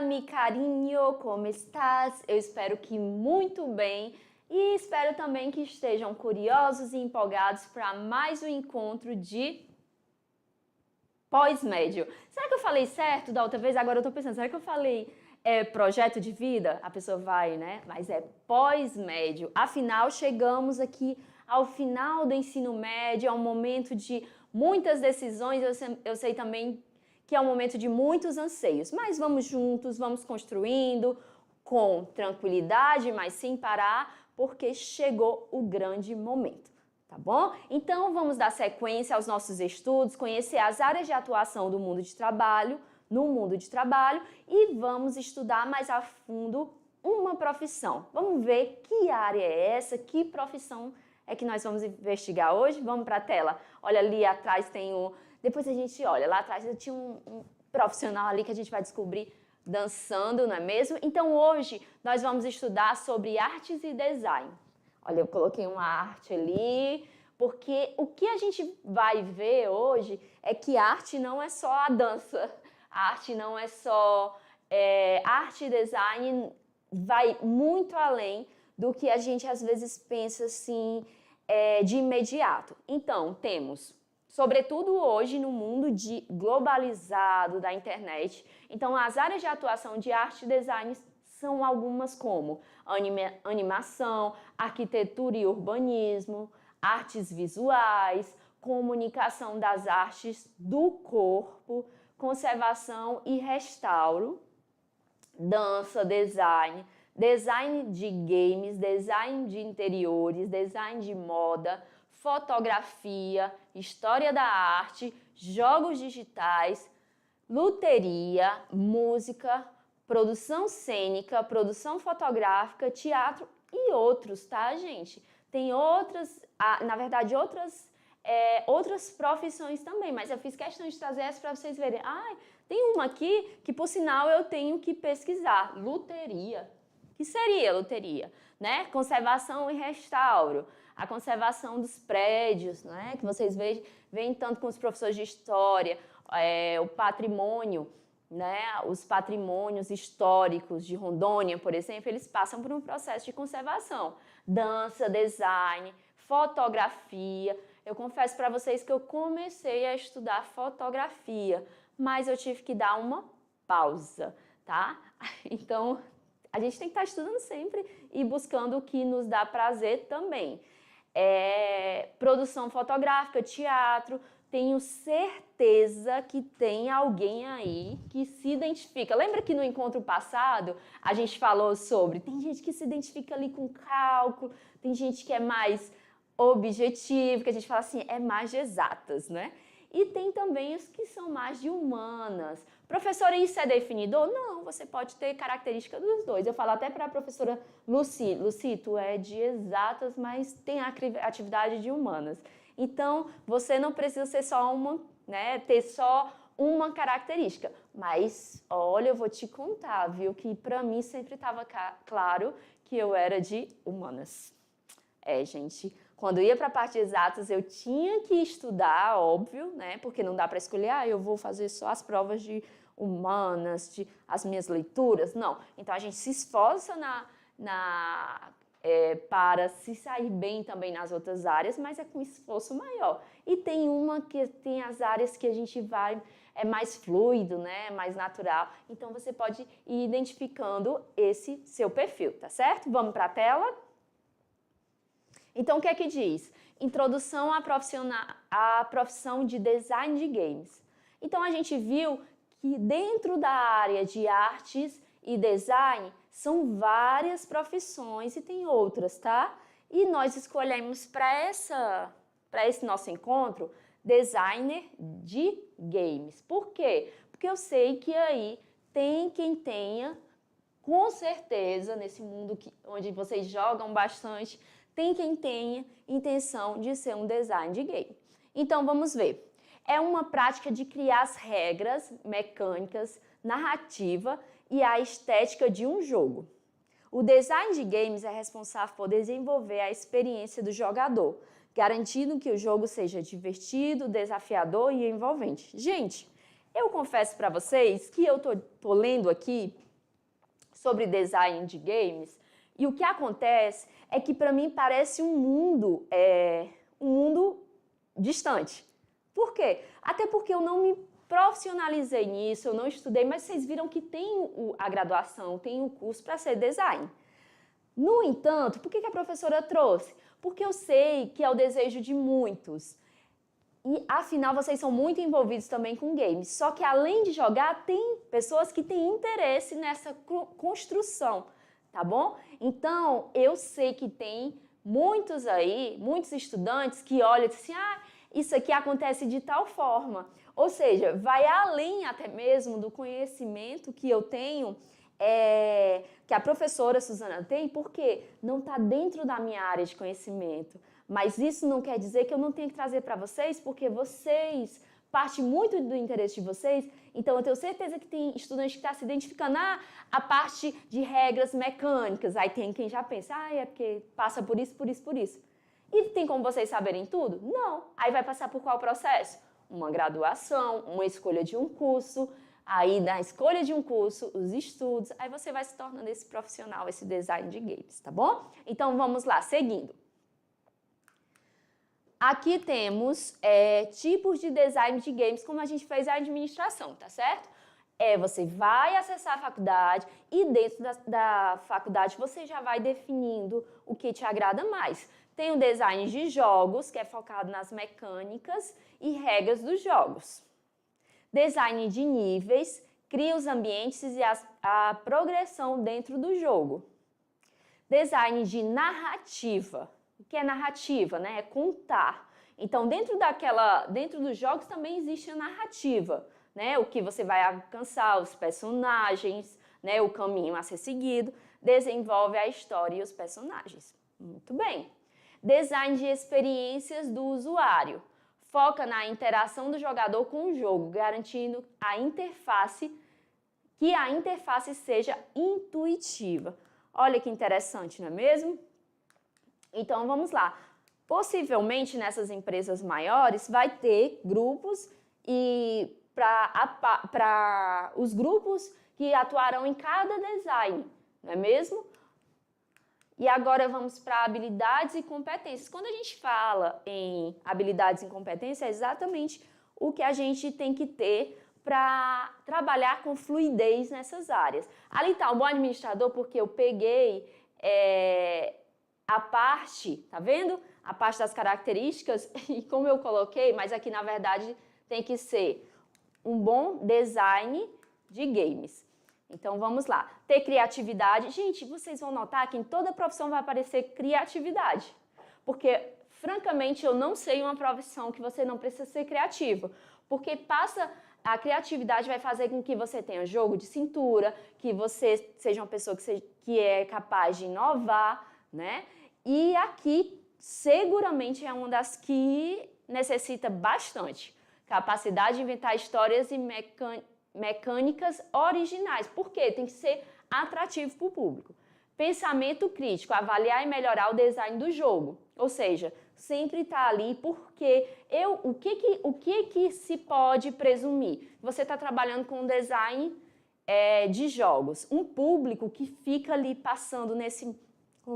Hola, mi cariño, como estás? Eu espero que muito bem e espero também que estejam curiosos e empolgados para mais um encontro de pós-médio. Será que eu falei certo da outra vez? Agora eu tô pensando, será que eu falei projeto de vida? A pessoa vai, né? Mas é pós-médio. Afinal, chegamos aqui ao final do ensino médio, é um momento de muitas decisões, eu sei também que é um momento de muitos anseios, mas vamos juntos, vamos construindo com tranquilidade, mas sem parar, porque chegou o grande momento, tá bom? Então vamos dar sequência aos nossos estudos, conhecer as áreas de atuação do mundo de trabalho, no mundo de trabalho, e vamos estudar mais a fundo uma profissão. Vamos ver que área é essa, que profissão é que nós vamos investigar hoje. Vamos para a tela. Olha, ali atrás tem o... Depois a gente olha, lá atrás tinha um profissional ali que a gente vai descobrir dançando, não é mesmo? Então hoje nós vamos estudar sobre artes e design. Olha, eu coloquei uma arte ali, porque o que a gente vai ver hoje é que arte não é só a dança, a arte não é só... arte e design vai muito além do que a gente às vezes pensa assim de imediato. Então, temos... Sobretudo hoje no mundo globalizado da internet. Então, as áreas de atuação de arte e design são algumas como animação, arquitetura e urbanismo, artes visuais, comunicação das artes do corpo, conservação e restauro, dança, design, design de games, design de interiores, design de moda, fotografia, história da arte, jogos digitais, luteria, música, produção cênica, produção fotográfica, teatro e outros, tá, gente? Tem outras, na verdade, outras profissões também, mas eu fiz questão de trazer essa para vocês verem. Tem uma aqui que, por sinal, eu tenho que pesquisar. Luteria. O que seria luteria? Né? Conservação e restauro. A conservação dos prédios, né? Que vocês veem tanto com os professores de história, o patrimônio, né? Os patrimônios históricos de Rondônia, por exemplo, eles passam por um processo de conservação. Dança, design, fotografia. Eu confesso para vocês que eu comecei a estudar fotografia, mas eu tive que dar uma pausa, tá? Então, a gente tem que estar estudando sempre e buscando o que nos dá prazer também. Produção fotográfica, teatro, tenho certeza que tem alguém aí que se identifica. Lembra que no encontro passado a gente falou sobre, tem gente que se identifica ali com cálculo, tem gente que é mais objetivo, que a gente fala assim, é mais de exatas, né? E tem também os que são mais de humanas. Professora, isso é definidor? Não, você pode ter característica dos dois. Eu falo até para a professora Lucy, tu é de exatas, mas tem a atividade de humanas. Então, você não precisa ser só uma, né, ter só uma característica. Mas, olha, eu vou te contar, viu, que para mim sempre estava claro que eu era de humanas. Gente... Quando ia para a parte de exatas, eu tinha que estudar, óbvio, né? Porque não dá para escolher, eu vou fazer só as provas de humanas, as minhas leituras. Não. Então, a gente se esforça para se sair bem também nas outras áreas, mas é com esforço maior. E tem uma que tem as áreas que a gente vai, é mais fluido, né? Mais natural. Então, você pode ir identificando esse seu perfil, tá certo? Vamos para a tela? Então, o que é que diz? Introdução à profissão de design de games. Então, a gente viu que dentro da área de artes e design são várias profissões e tem outras, tá? E nós escolhemos para esse nosso encontro designer de games. Por quê? Porque eu sei que aí tem quem tenha, com certeza, nesse mundo onde vocês jogam bastante, tem quem tenha intenção de ser um design de game. Então, vamos ver. É uma prática de criar as regras mecânicas, narrativa e a estética de um jogo. O design de games é responsável por desenvolver a experiência do jogador, garantindo que o jogo seja divertido, desafiador e envolvente. Gente, eu confesso para vocês que eu tô lendo aqui sobre design de games, e o que acontece é que para mim parece um mundo distante. Por quê? Até porque eu não me profissionalizei nisso, eu não estudei, mas vocês viram que tem a graduação, tem o curso para ser design. No entanto, por que a professora trouxe? Porque eu sei que é o desejo de muitos. E, afinal, vocês são muito envolvidos também com games. Só que, além de jogar, tem pessoas que têm interesse nessa construção, tá bom? Então, eu sei que tem muitos aí, muitos estudantes que olham assim, isso aqui acontece de tal forma. Ou seja, vai além até mesmo do conhecimento que eu tenho, que a professora Suzana tem, porque não está dentro da minha área de conhecimento. Mas isso não quer dizer que eu não tenha que trazer para vocês, porque vocês, parte muito do interesse de vocês, então eu tenho certeza que tem estudante que está se identificando, a parte de regras mecânicas, aí tem quem já pensa, é porque passa por isso, por isso, por isso. E tem como vocês saberem tudo? Não. Aí vai passar por qual processo? Uma graduação, uma escolha de um curso, aí na escolha de um curso, os estudos, aí você vai se tornando esse profissional, esse design de games, tá bom? Então vamos lá, seguindo. Aqui temos tipos de design de games, como a gente fez a administração, tá certo? Você vai acessar a faculdade e dentro da faculdade você já vai definindo o que te agrada mais. Tem o design de jogos, que é focado nas mecânicas e regras dos jogos. Design de níveis, cria os ambientes e a progressão dentro do jogo. Design de narrativa. O que é narrativa, né? É contar. Então, dentro dos jogos também existe a narrativa, né? O que você vai alcançar, os personagens, né? O caminho a ser seguido, desenvolve a história e os personagens. Muito bem. Design de experiências do usuário. Foca na interação do jogador com o jogo, garantindo que a interface seja intuitiva. Olha que interessante, não é mesmo? Então, vamos lá. Possivelmente, nessas empresas maiores, vai ter grupos e para os grupos que atuarão em cada design, não é mesmo? E agora vamos para habilidades e competências. Quando a gente fala em habilidades e competências, é exatamente o que a gente tem que ter para trabalhar com fluidez nessas áreas. Ali está um bom administrador, porque eu peguei a parte, tá vendo? A parte das características, e como eu coloquei, mas aqui na verdade tem que ser um bom design de games. Então vamos lá. Ter criatividade. Gente, vocês vão notar que em toda profissão vai aparecer criatividade. Porque, francamente, eu não sei uma profissão que você não precisa ser criativo. Porque a criatividade vai fazer com que você tenha jogo de cintura, que você seja uma pessoa que é capaz de inovar, né? E aqui, seguramente, é uma das que necessita bastante. Capacidade de inventar histórias e mecânicas originais. Por quê? Tem que ser atrativo para o público. Pensamento crítico, avaliar e melhorar o design do jogo. Ou seja, sempre está ali porque o que se pode presumir? Você está trabalhando com design de jogos. Um público que fica ali passando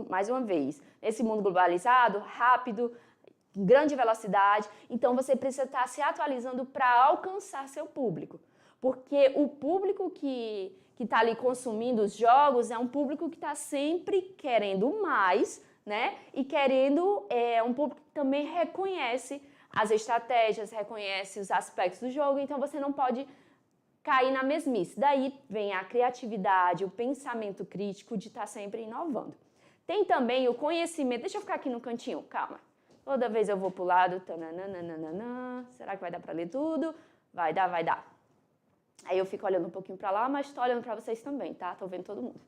mais uma vez, nesse mundo globalizado, rápido, grande velocidade. Então, você precisa estar se atualizando para alcançar seu público. Porque o público que está ali consumindo os jogos é um público que está sempre querendo mais, né? E querendo um público que também reconhece as estratégias, reconhece os aspectos do jogo, então você não pode cair na mesmice. Daí vem a criatividade, o pensamento crítico de estar sempre inovando. Tem também o conhecimento. Deixa eu ficar aqui no cantinho, calma. Toda vez eu vou pro lado. Será que vai dar para ler tudo? Vai dar, vai dar. Aí eu fico olhando um pouquinho para lá, mas estou olhando para vocês também, tá? Estou vendo todo mundo.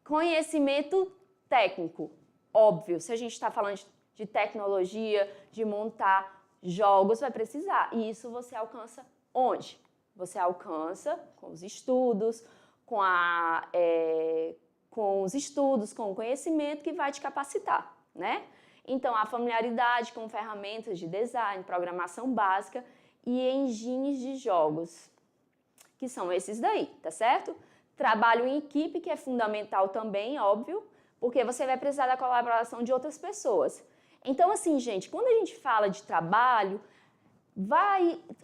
Conhecimento técnico. Óbvio, se a gente está falando de tecnologia, de montar jogos, vai precisar. E isso você alcança onde? Você alcança com os estudos, com o conhecimento que vai te capacitar, né? Então, a familiaridade com ferramentas de design, programação básica e engines de jogos, que são esses daí, tá certo? Trabalho em equipe, que é fundamental também, óbvio, porque você vai precisar da colaboração de outras pessoas. Então, assim, gente, quando a gente fala de trabalho,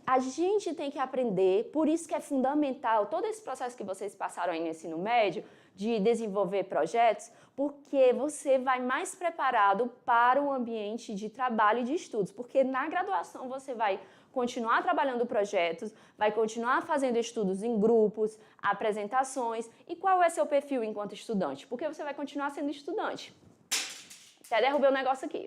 a gente tem que aprender, por isso que é fundamental todo esse processo que vocês passaram aí no ensino médio, de desenvolver projetos, porque você vai mais preparado para o ambiente de trabalho e de estudos, porque na graduação você vai continuar trabalhando projetos, vai continuar fazendo estudos em grupos, apresentações. E qual é seu perfil enquanto estudante? Porque você vai continuar sendo estudante. Até derrubei o negócio aqui.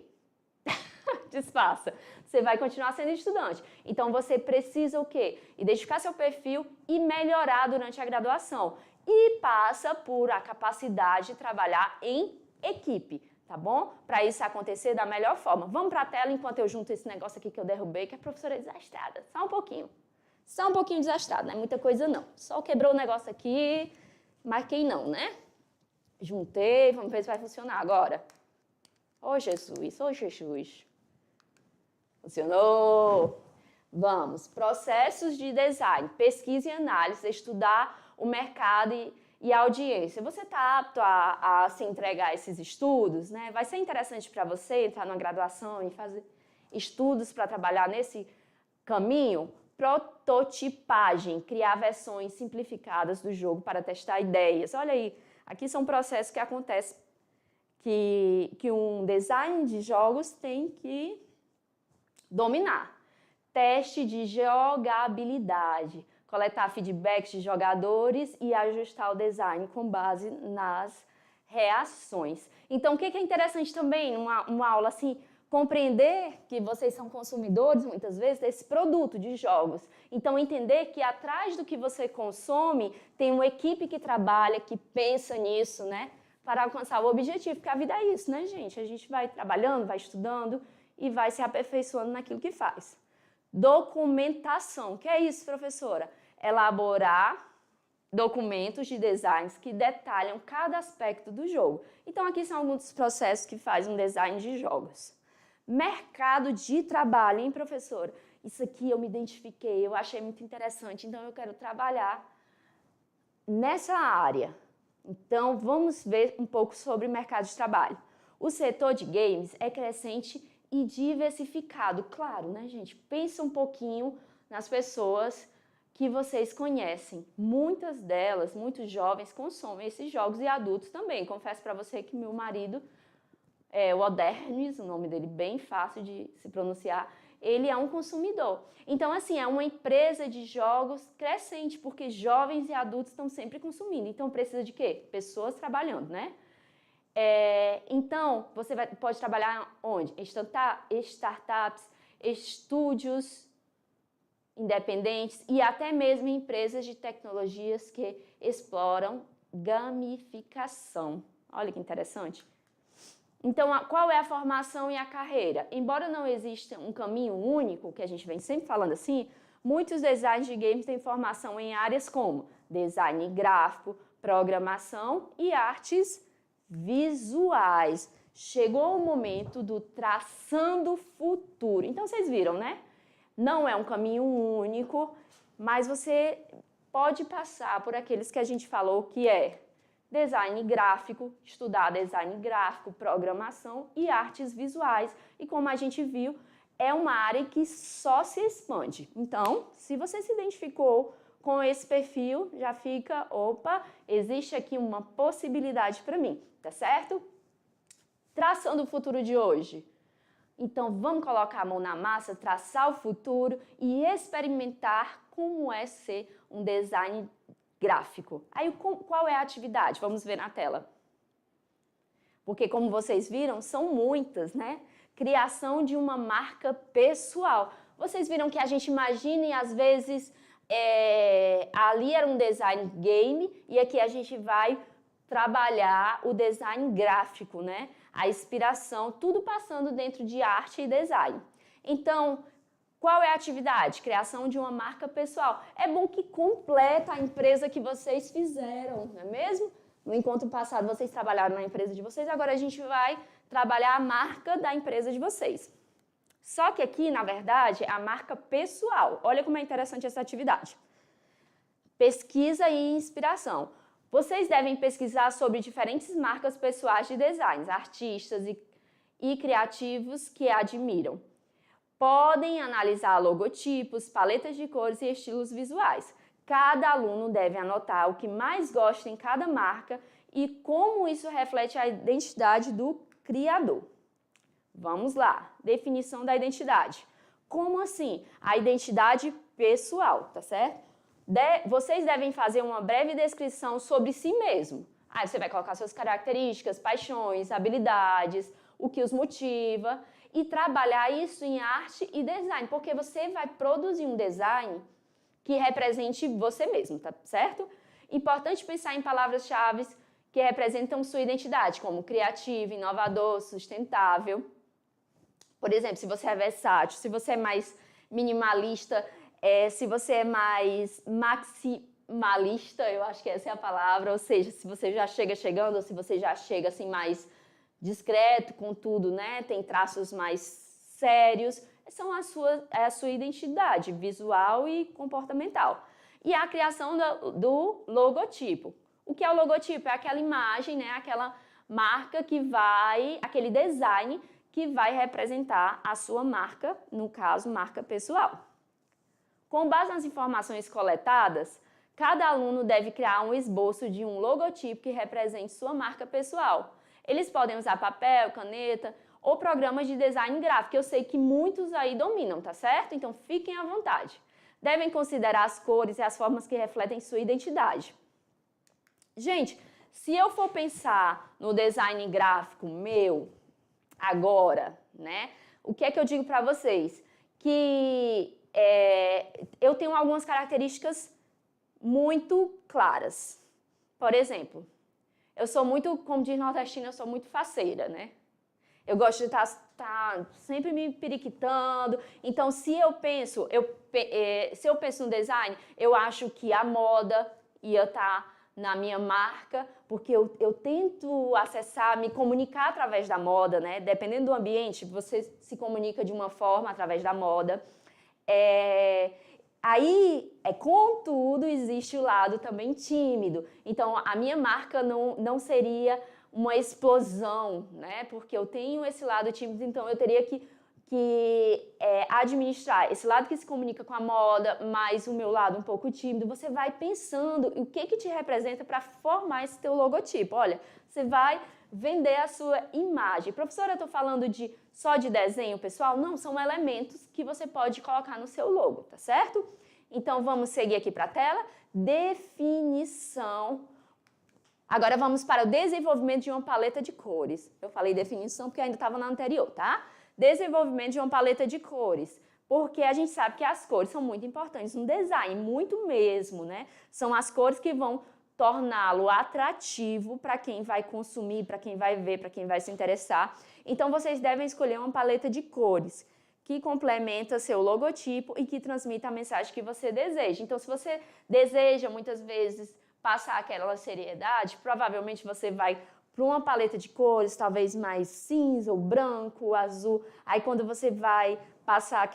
Disfarça. Você vai continuar sendo estudante. Então, você precisa o quê? Identificar seu perfil e melhorar durante a graduação. E passa por a capacidade de trabalhar em equipe, tá bom? Para isso acontecer da melhor forma. Vamos para a tela enquanto eu junto esse negócio aqui que eu derrubei, que a professora é desastrada. Só um pouquinho. Só um pouquinho desastrada, não é muita coisa não. Só quebrou o negócio aqui, marquei não, né? Juntei, vamos ver se vai funcionar agora. Ô Jesus, ô Jesus. Funcionou! Vamos, processos de design, pesquisa e análise, estudar o mercado e a audiência. Você está apto a se entregar esses estudos, né? Vai ser interessante para você entrar numa graduação e fazer estudos para trabalhar nesse caminho? Prototipagem, criar versões simplificadas do jogo para testar ideias. Olha aí, aqui são processos que acontecem que um design de jogos tem que dominar. Teste de jogabilidade, coletar feedbacks de jogadores e ajustar o design com base nas reações. Então, o que é interessante também, uma aula assim, compreender que vocês são consumidores, muitas vezes, desse produto de jogos. Então, entender que atrás do que você consome, tem uma equipe que trabalha, que pensa nisso, né? Para alcançar o objetivo, porque a vida é isso, né, gente? A gente vai trabalhando, vai estudando e vai se aperfeiçoando naquilo que faz. Documentação. O que é isso, professora? Elaborar documentos de designs que detalham cada aspecto do jogo. Então, aqui são alguns dos processos que faz um design de jogos. Mercado de trabalho, hein, professora? Isso aqui eu me identifiquei, eu achei muito interessante, então eu quero trabalhar nessa área. Então, vamos ver um pouco sobre o mercado de trabalho. O setor de games é crescente e diversificado. Claro, né, gente? Pensa um pouquinho nas pessoas que vocês conhecem. Muitas delas, muitos jovens, consomem esses jogos e adultos também. Confesso para você que meu marido, o Odernis, o nome dele bem fácil de se pronunciar, ele é um consumidor. Então, assim, é uma empresa de jogos crescente, porque jovens e adultos estão sempre consumindo. Então, precisa de quê? Pessoas trabalhando, né? Então, você pode trabalhar onde? Startups, estúdios independentes e até mesmo empresas de tecnologias que exploram gamificação. Olha que interessante. Então, qual é a formação e a carreira? Embora não exista um caminho único, que a gente vem sempre falando assim, muitos designers de games têm formação em áreas como design gráfico, programação e artes visuais. Chegou o momento do traçando futuro. Então, vocês viram, né? Não é um caminho único, mas você pode passar por aqueles que a gente falou que é design gráfico, estudar design gráfico, programação e artes visuais. E como a gente viu, é uma área que só se expande. Então, se você se identificou com esse perfil, já fica, opa, existe aqui uma possibilidade para mim, tá certo? Traçando o futuro de hoje. Então, vamos colocar a mão na massa, traçar o futuro e experimentar como é ser um design gráfico. Aí, qual é a atividade? Vamos ver na tela. Porque, como vocês viram, são muitas, né? Criação de uma marca pessoal. Vocês viram que a gente imagina e, às vezes, ali era um design game e aqui a gente vai trabalhar o design gráfico, né? A inspiração, tudo passando dentro de arte e design. Então, qual é a atividade? Criação de uma marca pessoal. É bom que completa a empresa que vocês fizeram, não é mesmo? No encontro passado, vocês trabalharam na empresa de vocês, agora a gente vai trabalhar a marca da empresa de vocês. Só que aqui, na verdade, é a marca pessoal. Olha como é interessante essa atividade. Pesquisa e inspiração. Vocês devem pesquisar sobre diferentes marcas pessoais de designs, artistas e criativos que admiram. Podem analisar logotipos, paletas de cores e estilos visuais. Cada aluno deve anotar o que mais gosta em cada marca e como isso reflete a identidade do criador. Vamos lá, definição da identidade. Como assim? A identidade pessoal, tá certo? Vocês devem fazer uma breve descrição sobre si mesmo. Aí você vai colocar suas características, paixões, habilidades, o que os motiva e trabalhar isso em arte e design, porque você vai produzir um design que represente você mesmo, tá certo? Importante pensar em palavras-chave que representam sua identidade, como criativo, inovador, sustentável. Por exemplo, se você é versátil, se você é mais minimalista, se você é mais maximalista, eu acho que essa é a palavra, ou seja, se você já chega chegando, ou se você já chega assim mais discreto com tudo, né? Tem traços mais sérios, são a sua identidade visual e comportamental. E a criação do logotipo. O que é o logotipo? É aquela imagem, né? Aquela marca que vai, aquele design que vai representar a sua marca, no caso, marca pessoal. Com base nas informações coletadas, cada aluno deve criar um esboço de um logotipo que represente sua marca pessoal. Eles podem usar papel, caneta ou programas de design gráfico, que eu sei que muitos aí dominam, tá certo? Então fiquem à vontade. Devem considerar as cores e as formas que refletem sua identidade. Gente, se eu for pensar no design gráfico meu, agora, né? O que é que eu digo para vocês? Que eu tenho algumas características muito claras. Por exemplo, eu sou muito, como diz nordestina, eu sou muito faceira, né? Eu gosto de estar sempre me periquitando. Então, se eu penso no design, eu acho que a moda ia estar na minha marca, porque eu tento acessar, me comunicar através da moda, né? Dependendo do ambiente, você se comunica de uma forma através da moda. Contudo, existe o lado também tímido. Então, a minha marca não seria uma explosão, né? Porque eu tenho esse lado tímido, então eu teria que administrar esse lado que se comunica com a moda, mais o meu lado um pouco tímido. Você vai pensando o que te representa para formar esse teu logotipo. Olha, você vai vender a sua imagem. Professora, eu estou falando só de desenho, pessoal? Não, são elementos que você pode colocar no seu logo, tá certo? Então, vamos seguir aqui para a tela. Definição. Agora, vamos para o desenvolvimento de uma paleta de cores. Eu falei definição porque ainda estava na anterior, tá? Desenvolvimento de uma paleta de cores. Porque a gente sabe que as cores são muito importantes no design, muito mesmo, né? São as cores que vão torná-lo atrativo para quem vai consumir, para quem vai ver, para quem vai se interessar. Então, vocês devem escolher uma paleta de cores que complementa seu logotipo e que transmita a mensagem que você deseja. Então, se você deseja, muitas vezes, passar aquela seriedade, provavelmente você vai para uma paleta de cores, talvez mais cinza, ou branco, azul. Aí, quando você vai passar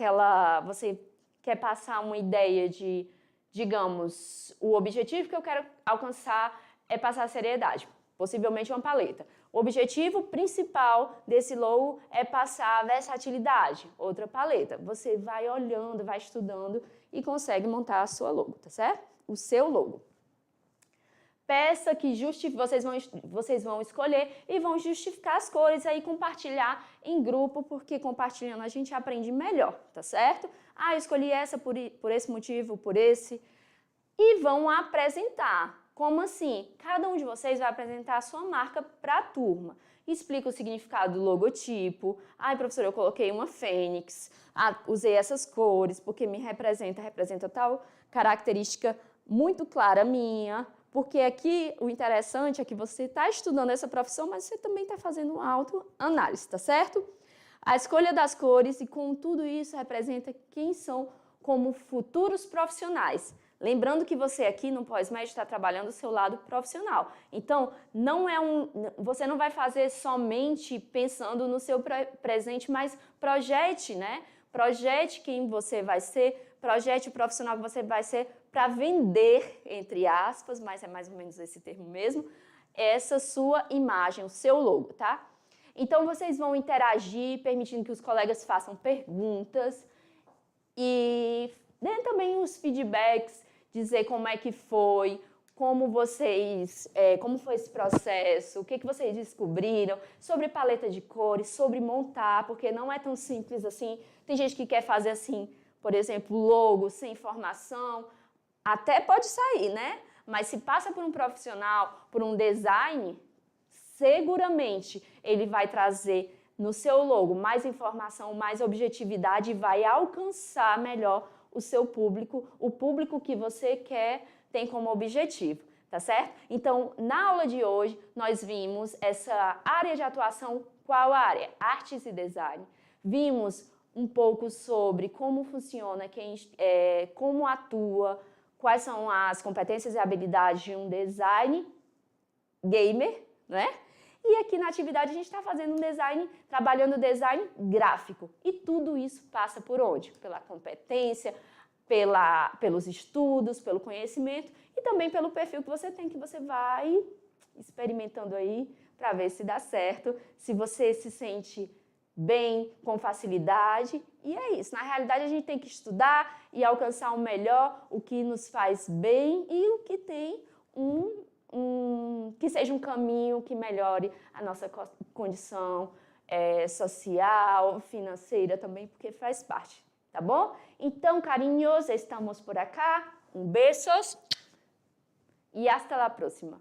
você quer passar uma ideia de, digamos, o objetivo que eu quero alcançar é passar a seriedade, possivelmente uma paleta. O objetivo principal desse logo é passar a versatilidade, outra paleta. Você vai olhando, vai estudando e consegue montar a sua logo, tá certo? O seu logo. Peça que vocês vão escolher e vão justificar as cores aí, compartilhar em grupo, porque compartilhando a gente aprende melhor, tá certo? Eu escolhi essa por esse motivo, por esse. E vão apresentar. Como assim? Cada um de vocês vai apresentar a sua marca para a turma. Explica o significado do logotipo. Professora, eu coloquei uma fênix. Usei essas cores porque me representa tal característica muito clara minha. Porque aqui o interessante é que você está estudando essa profissão, mas você também está fazendo uma autoanálise, tá certo? A escolha das cores e com tudo isso representa quem são como futuros profissionais. Lembrando que você aqui no pós-médio está trabalhando o seu lado profissional. Então, você não vai fazer somente pensando no seu presente, mas projete, né? Projete quem você vai ser, projete o profissional que você vai ser para vender, entre aspas, mas é mais ou menos esse termo mesmo, essa sua imagem, o seu logo, tá? Então, vocês vão interagir, permitindo que os colegas façam perguntas e dê também os feedbacks, dizer como é que foi, como foi esse processo, o que vocês descobriram sobre paleta de cores, sobre montar, porque não é tão simples assim. Tem gente que quer fazer assim, por exemplo, logo sem informação, até pode sair, né? Mas se passa por um profissional, por um design, seguramente ele vai trazer no seu logo mais informação, mais objetividade e vai alcançar melhor o seu público, o público que você quer tem como objetivo, tá certo? Então, na aula de hoje, nós vimos essa área de atuação, qual área? Artes e design. Vimos um pouco sobre como funciona, como atua, quais são as competências e habilidades de um design gamer, né? E aqui na atividade a gente está fazendo um design, trabalhando design gráfico. E tudo isso passa por onde? Pela competência, pelos estudos, pelo conhecimento e também pelo perfil que você tem, que você vai experimentando aí para ver se dá certo, se você se sente bem, com facilidade. E é isso. Na realidade, a gente tem que estudar e alcançar o melhor, o que nos faz bem e o que tem que seja um caminho que melhore a nossa condição social, financeira também, porque faz parte, tá bom? Então, carinhos, estamos por acá. Um beijos e hasta la próxima.